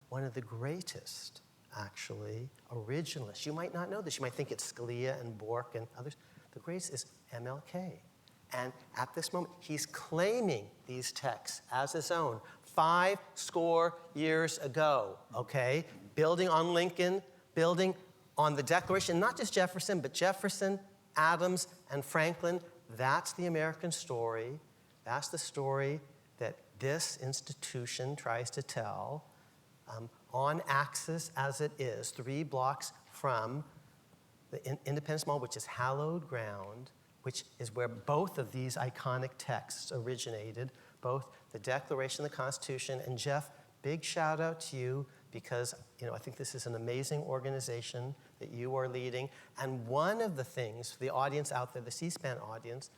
one of the greatest, actually, originalists. You might not know this. You might think it's Scalia and Bork and others. The greatest is MLK. And at this moment, he's claiming these texts as his own 50 years ago, okay? Building on Lincoln, building on the Declaration, not just Jefferson, but Jefferson, Adams, and Franklin. That's the American story. That's the story that this institution tries to tell on axis as it is, 3 blocks from the Independence Mall, which is hallowed ground, which is where both of these iconic texts originated, both the Declaration, the Constitution. And Jeff, big shout out to you, because I think this is an amazing organization that you are leading. And one of the things for the audience out there, the C-SPAN audience,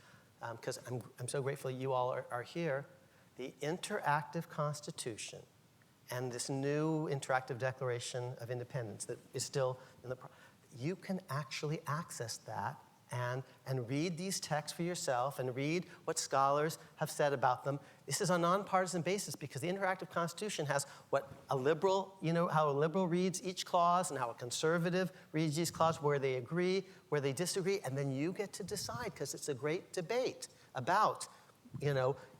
because I'm so grateful you all are here, the interactive Constitution and this new interactive Declaration of Independence that is still in the you can actually access that and read these texts for yourself and read what scholars have said about them. This is on a nonpartisan basis because the interactive Constitution has what a liberal, how a liberal reads each clause and how a conservative reads each clause, where they agree, where they disagree, and then you get to decide, because it's a great debate about,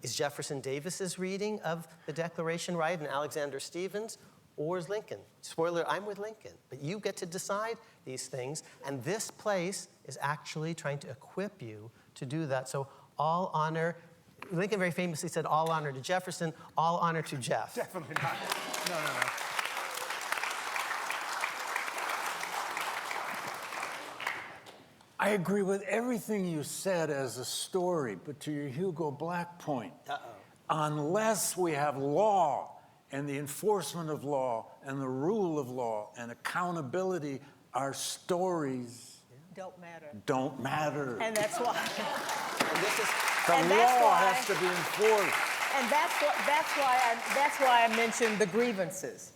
is Jefferson Davis's reading of the Declaration right and Alexander Stevens, or is Lincoln? Spoiler, I'm with Lincoln. But you get to decide these things, and this place is actually trying to equip you to do that. So all honor, Lincoln very famously said, all honor to Jefferson, all honor to Jeff. Definitely not. No. I agree with everything you said as a story, but to your Hugo Black point, unless we have law and the enforcement of law and the rule of law and accountability, our stories don't matter. And that's why. The law has to be enforced. And that's why I mentioned the grievances.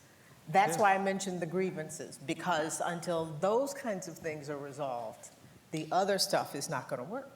That's why I mentioned the grievances, because until those kinds of things are resolved, the other stuff is not going to work.